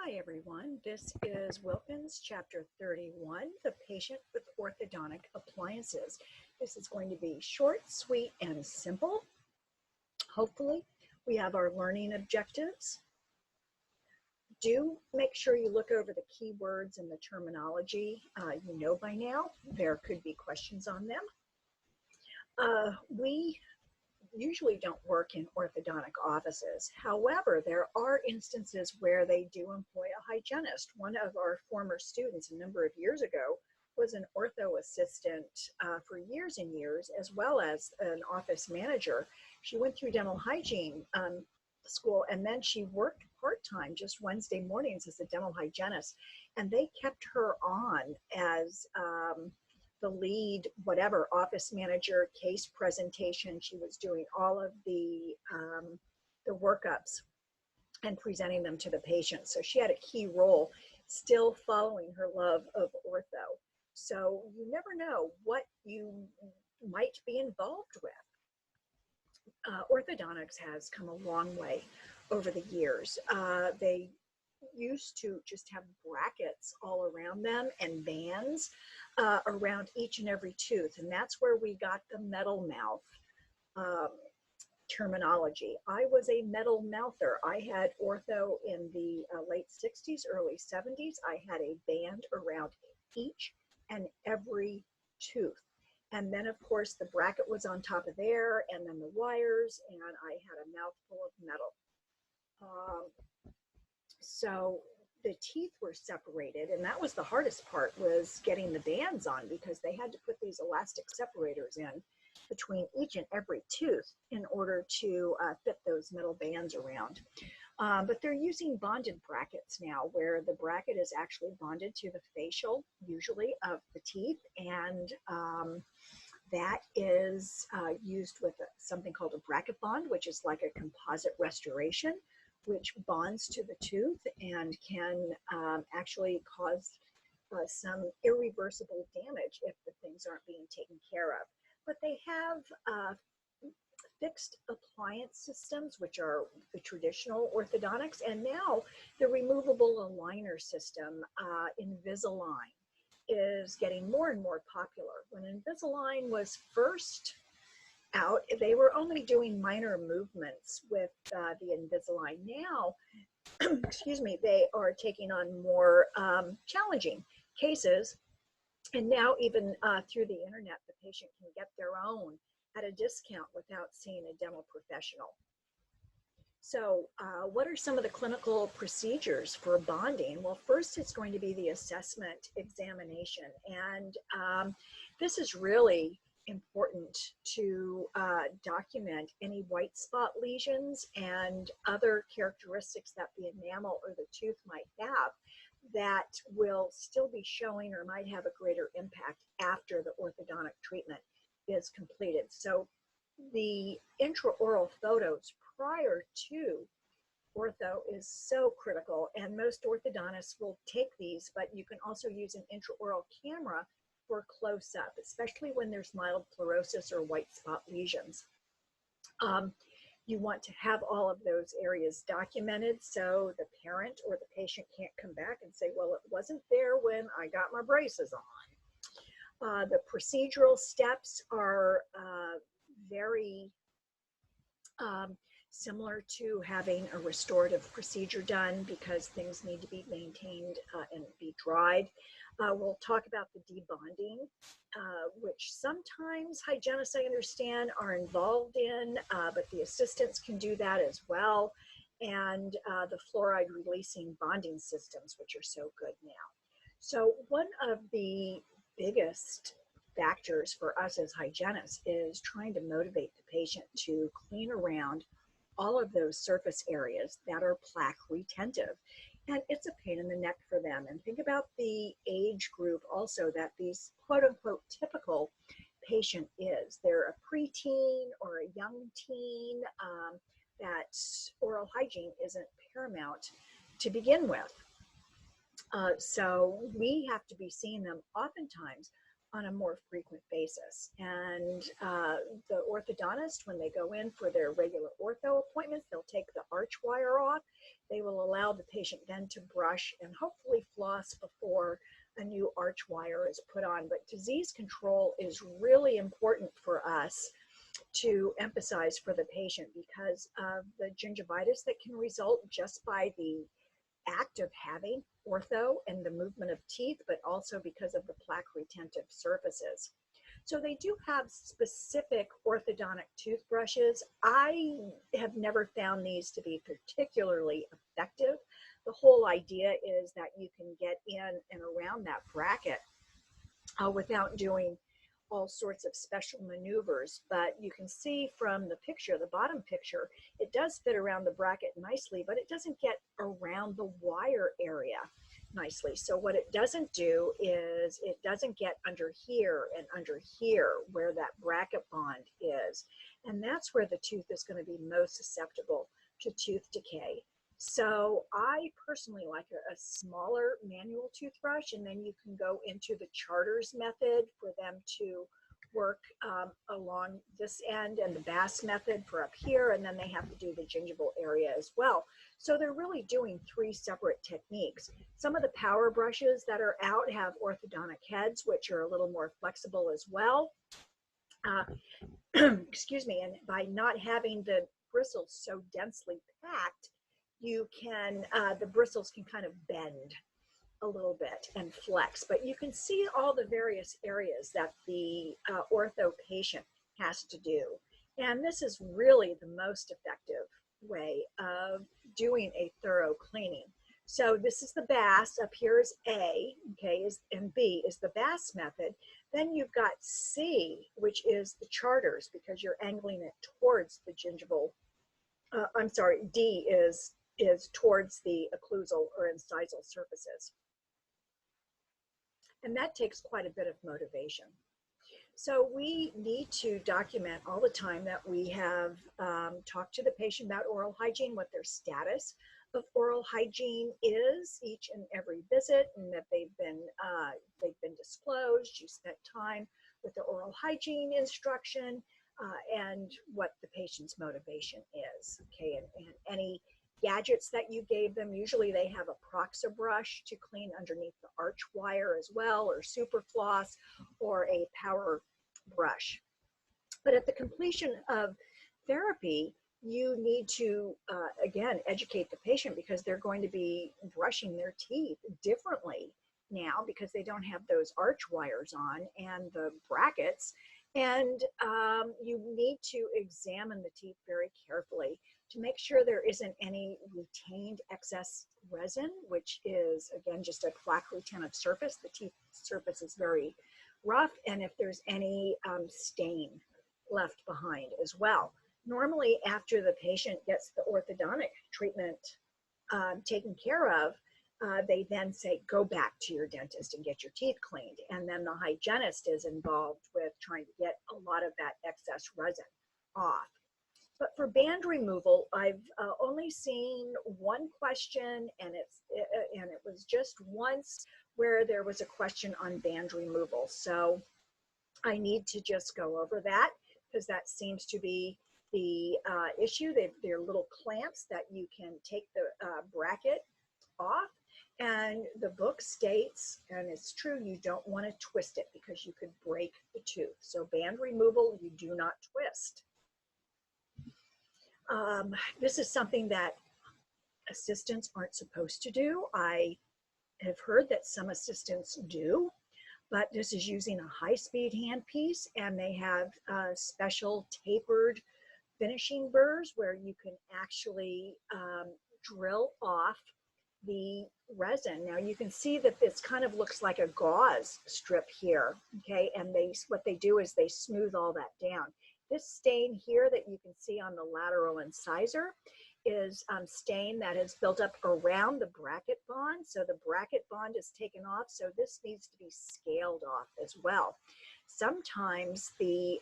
Hi everyone, this is Wilkins, Chapter 31, The Patient with Orthodontic Appliances. This is going to be short, sweet, and simple. Hopefully, we have our learning objectives. Do make sure you look over the keywords and the terminology. You know by now, there could be questions on them. We usually don't work in orthodontic offices. However, there are instances where they do employ a hygienist. One of our former students a number of years ago was an ortho assistant for years and years, as well as an office manager. She went through dental hygiene school, and then she worked part-time just Wednesday mornings as a dental hygienist, and they kept her on as the lead, whatever, office manager, case presentation. She was doing all of the workups and presenting them to the patient. So she had a key role, still following her love of ortho. So you never know what you might be involved with. Orthodontics has come a long way over the years. They used to just have brackets all around them and bands around each and every tooth, and that's where we got the metal mouth terminology. I was a metal mouther. I had ortho in the late 60s, early 70s. I had a band around each and every tooth. And then, of course, the bracket was on top of there, and then the wires, and I had a mouthful of metal. So the teeth were separated, and that was the hardest part, was getting the bands on, because they had to put these elastic separators in between each and every tooth in order to fit those metal bands around. But they're using bonded brackets now, where the bracket is actually bonded to the facial, usually, of the teeth, and that is used with something called a bracket bond, which is like a composite restoration, which bonds to the tooth and can actually cause some irreversible damage if the things aren't being taken care of. But they have fixed appliance systems, which are the traditional orthodontics, and now the removable aligner system, Invisalign, is getting more and more popular. When Invisalign was first out, they were only doing minor movements with the Invisalign. Now, excuse me, they are taking on more challenging cases, and now even through the internet, the patient can get their own at a discount without seeing a dental professional. So what are some of the clinical procedures for bonding? Well, first it's going to be the assessment examination, and this is really important to document any white spot lesions and other characteristics that the enamel or the tooth might have that will still be showing or might have a greater impact after the orthodontic treatment is completed. So the intraoral photos prior to ortho is so critical, and most orthodontists will take these, but you can also use an intraoral camera for close-up, especially when there's mild fluorosis or white spot lesions. You want to have all of those areas documented so the parent or the patient can't come back and say, well, it wasn't there when I got my braces on. The procedural steps are very similar to having a restorative procedure done, because things need to be maintained and be dried. We'll talk about the debonding, which sometimes hygienists, I understand, are involved in, but the assistants can do that as well. And the fluoride releasing bonding systems, which are so good now. So one of the biggest factors for us as hygienists is trying to motivate the patient to clean around all of those surface areas that are plaque retentive. And it's a pain in the neck for them. And think about the age group also that these quote unquote typical patient is. They're a preteen or a young teen, that oral hygiene isn't paramount to begin with. So we have to be seeing them oftentimes on a more frequent basis. And the orthodontist, when they go in for their regular ortho appointments, they'll take the arch wire off. They will allow the patient then to brush and hopefully floss before a new arch wire is put on. But disease control is really important for us to emphasize for the patient because of the gingivitis that can result just by the act of having ortho and the movement of teeth, but also because of the plaque retentive surfaces. So they do have specific orthodontic toothbrushes. I have never found these to be particularly effective. The whole idea is that you can get in and around that bracket without doing all sorts of special maneuvers, but you can see from the picture, the bottom picture, it does fit around the bracket nicely, but it doesn't get around the wire area nicely. So what it doesn't do is it doesn't get under here and under here where that bracket bond is. And that's where the tooth is going to be most susceptible to tooth decay. So I personally like a smaller manual toothbrush, and then you can go into the Charters method for them to work along this end, and the Bass method for up here, and then they have to do the gingival area as well. So they're really doing 3 separate techniques. Some of the power brushes that are out have orthodontic heads, which are a little more flexible as well. Excuse me, and by not having the bristles so densely packed, you can, the bristles can kind of bend a little bit and flex, but you can see all the various areas that the ortho patient has to do. And this is really the most effective way of doing a thorough cleaning. So this is the Bass, up here is A, okay, and B is the Bass method. Then you've got C, which is the Charters, because you're angling it towards the gingival, I'm sorry, D is towards the occlusal or incisal surfaces. And that takes quite a bit of motivation. So we need to document all the time that we have talked to the patient about oral hygiene, what their status of oral hygiene is each and every visit, and that they've been disclosed. You spent time with the oral hygiene instruction, and what the patient's motivation is. Okay, and any gadgets that you gave them. Usually they have a Proxa brush to clean underneath the arch wire as well, or super floss, or a power brush. But at the completion of therapy, you need to, again, educate the patient, because they're going to be brushing their teeth differently now because they don't have those arch wires on and the brackets. And you need to examine the teeth very carefully to make sure there isn't any retained excess resin, which is, again, just a plaque retentive surface. The teeth surface is very rough, and if there's any stain left behind as well. Normally, after the patient gets the orthodontic treatment taken care of, they then say, go back to your dentist and get your teeth cleaned. And then the hygienist is involved with trying to get a lot of that excess resin off. But for band removal, I've only seen one question, and it was just once where there was a question on band removal. So I need to just go over that, because that seems to be the issue. They're little clamps that you can take the bracket off. And the book states, and it's true, you don't want to twist it because you could break the tooth. So band removal, you do not twist. This is something that assistants aren't supposed to do. I have heard that some assistants do, but this is using a high-speed handpiece, and they have special tapered finishing burrs where you can actually drill off the resin. Now you can see that this kind of looks like a gauze strip here, okay? And what they do is they smooth all that down. This stain here that you can see on the lateral incisor is stain that has built up around the bracket bond. So the bracket bond is taken off, so this needs to be scaled off as well. Sometimes the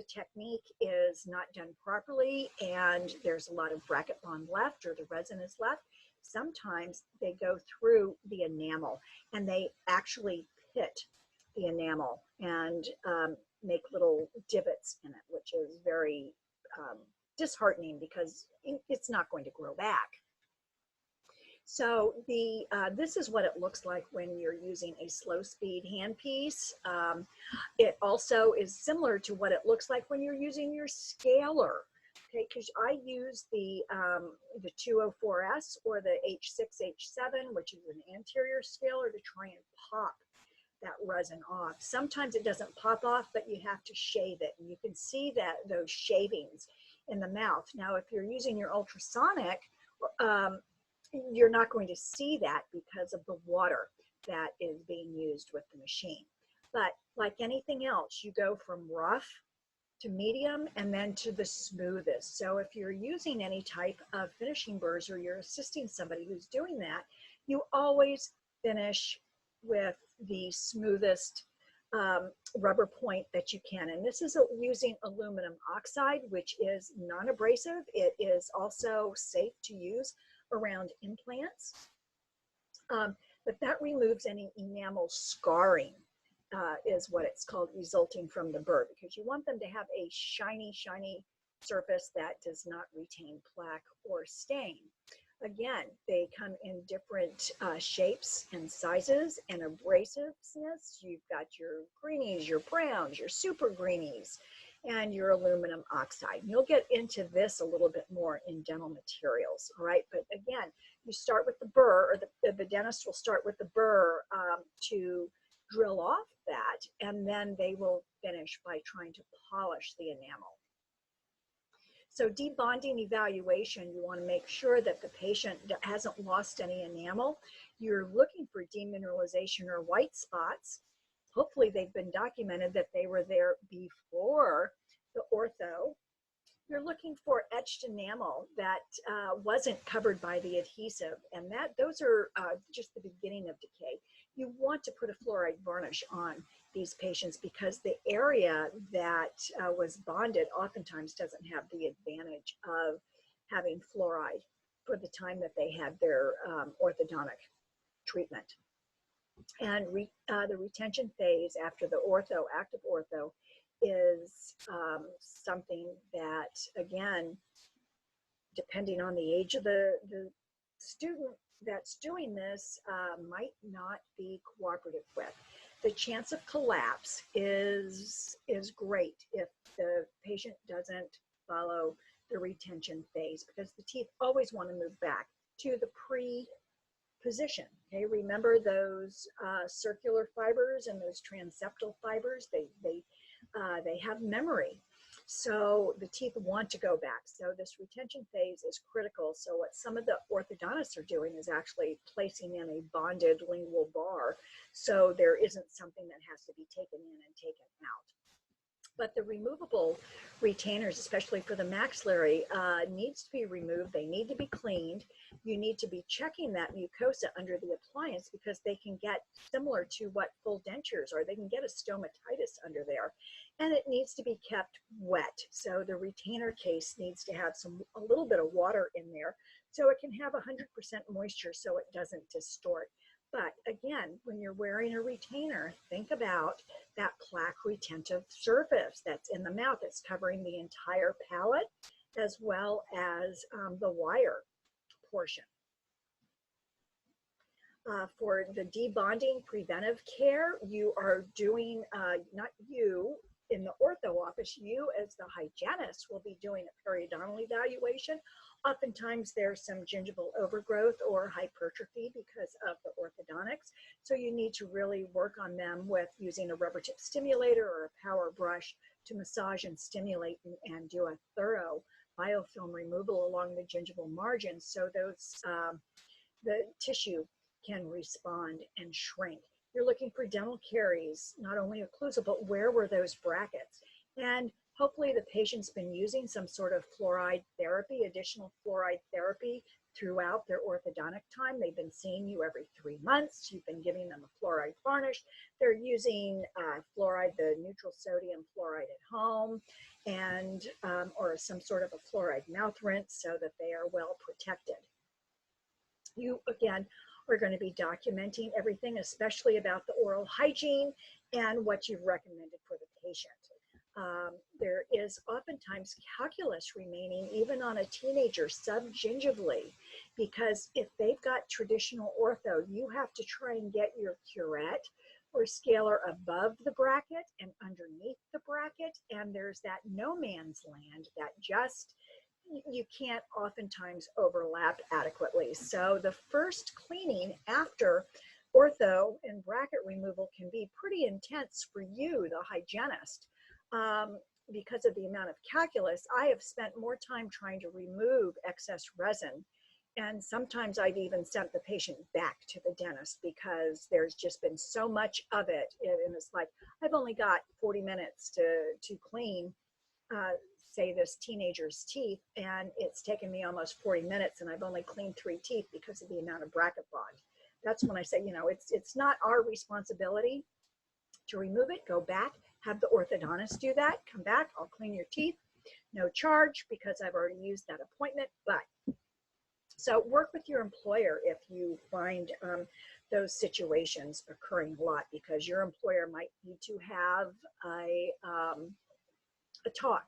technique is not done properly and there's a lot of bracket bond left, or the resin is left. Sometimes they go through the enamel and they actually pit the enamel and make little divots in it, which is very disheartening because it's not going to grow back. So this is what it looks like when you're using a slow speed handpiece. It also is similar to what it looks like when you're using your scaler. Okay, because I use the 204S or the H6, H7, which is an anterior scaler, to try and pop that resin off. Sometimes it doesn't pop off, but you have to shave it, and you can see that those shavings in the mouth. Now, if you're using your ultrasonic, you're not going to see that because of the water that is being used with the machine. But like anything else, you go from rough to medium and then to the smoothest. So if you're using any type of finishing burrs or you're assisting somebody who's doing that, you always finish with the smoothest rubber point that you can. And this is using aluminum oxide, which is non-abrasive. It is also safe to use around implants, but that removes any enamel scarring, is what it's called, resulting from the burr, because you want them to have a shiny, shiny surface that does not retain plaque or stain. Again, they come in different shapes and sizes and abrasiveness. You've got your greenies, your browns, your super greenies, and your aluminum oxide. And you'll get into this a little bit more in dental materials, all right? But again, you start with the burr, or the dentist will start with the burr to drill off that, and then they will finish by trying to polish the enamel. So debonding evaluation, you want to make sure that the patient hasn't lost any enamel. You're looking for demineralization or white spots. Hopefully they've been documented that they were there before the ortho. You're looking for etched enamel that wasn't covered by the adhesive, and those are just the beginning of decay. You want to put a fluoride varnish on these patients because the area that was bonded oftentimes doesn't have the advantage of having fluoride for the time that they had their orthodontic treatment. And the retention phase after the ortho, active ortho, is something that, again, depending on the age of the student that's doing this, might not be cooperative with. The chance of collapse is great if the patient doesn't follow the retention phase, because the teeth always want to move back to the position. Okay, remember those circular fibers and those transeptal fibers, they have memory. So the teeth want to go back. So this retention phase is critical. So what some of the orthodontists are doing is actually placing in a bonded lingual bar, so there isn't something that has to be taken in and taken out. But the removable retainers, especially for the maxillary, needs to be removed. They need to be cleaned. You need to be checking that mucosa under the appliance, because they can get similar to what full dentures are. They can get a stomatitis under there, and it needs to be kept wet. So the retainer case needs to have a little bit of water in there, so it can have 100% moisture, so it doesn't distort. But again, when you're wearing a retainer, think about that plaque retentive surface that's in the mouth. It's covering the entire palate as well as the wire portion. For the debonding preventive care, you are doing, not you in the ortho office, you as the hygienist will be doing a periodontal evaluation. Oftentimes there's some gingival overgrowth or hypertrophy because of the orthodontics. So you need to really work on them with using a rubber tip stimulator or a power brush to massage and stimulate and do a thorough biofilm removal along the gingival margins, so those the tissue can respond and shrink. You're looking for dental caries, not only occlusal, but where were those brackets? And hopefully the patient's been using some sort of fluoride therapy, additional fluoride therapy throughout their orthodontic time. They've been seeing you every 3 months. You've been giving them a fluoride varnish. They're using fluoride, the neutral sodium fluoride at home, and or some sort of a fluoride mouth rinse so that they are well protected. You, again, We're going to be documenting everything, especially about the oral hygiene and what you've recommended for the patient. There is oftentimes calculus remaining even on a teenager subgingivally, because if they've got traditional ortho, you have to try and get your curette or scalar above the bracket and underneath the bracket, and there's that no man's land that just you can't oftentimes overlap adequately. So the first cleaning after ortho and bracket removal can be pretty intense for you, the hygienist. Because of the amount of calculus, I have spent more time trying to remove excess resin. And sometimes I've even sent the patient back to the dentist because there's just been so much of it. And it's like, I've only got 40 minutes to clean, say, this teenager's teeth, and it's taken me almost 40 minutes, and I've only cleaned 3 teeth because of the amount of bracket bond. That's when I say, you know, it's not our responsibility to remove it. Go back, have the orthodontist do that, come back, I'll clean your teeth, no charge because I've already used that appointment. But so work with your employer if you find those situations occurring a lot, because your employer might need to have a talk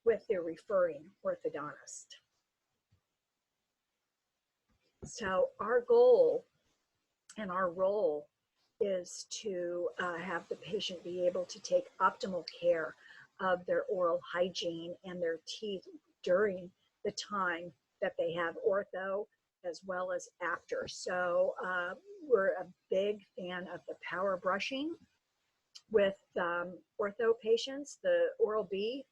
with their referring orthodontist. So our goal and our role is to have the patient be able to take optimal care of their oral hygiene and their teeth during the time that they have ortho as well as after. So we're a big fan of the power brushing with ortho patients. The Oral-B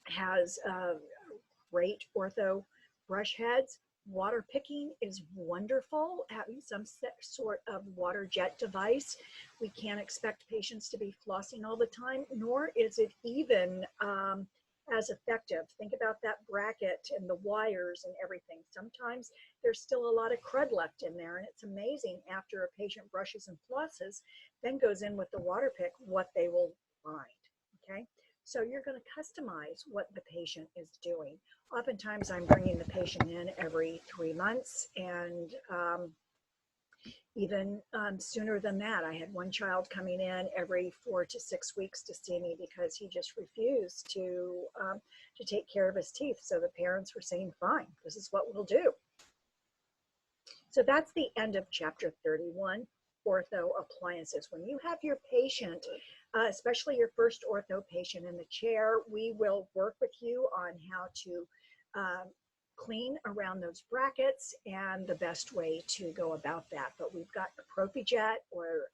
has great ortho brush heads. Water picking is wonderful, having some sort of water jet device. We can't expect patients to be flossing all the time, nor is it even as effective. Think about that bracket and the wires and everything. Sometimes there's still a lot of crud left in there, and it's amazing after a patient brushes and flosses, then goes in with the water pick, what they will find, okay? So you're going to customize what the patient is doing. Oftentimes I'm bringing the patient in every 3 months, and even sooner than that. I had one child coming in every 4 to 6 weeks to see me because he just refused to take care of his teeth. So the parents were saying, fine, this is what we'll do. So that's the end of chapter 31, ortho appliances. When you have your patient, especially your first ortho patient in the chair, we will work with you on how to clean around those brackets and the best way to go about that. But we've got the ProfiJet or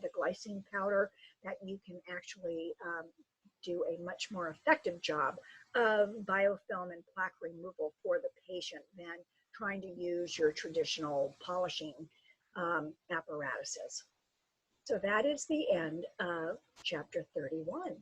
the glycine powder that you can actually do a much more effective job of biofilm and plaque removal for the patient than trying to use your traditional polishing apparatuses. So that is the end of chapter 31.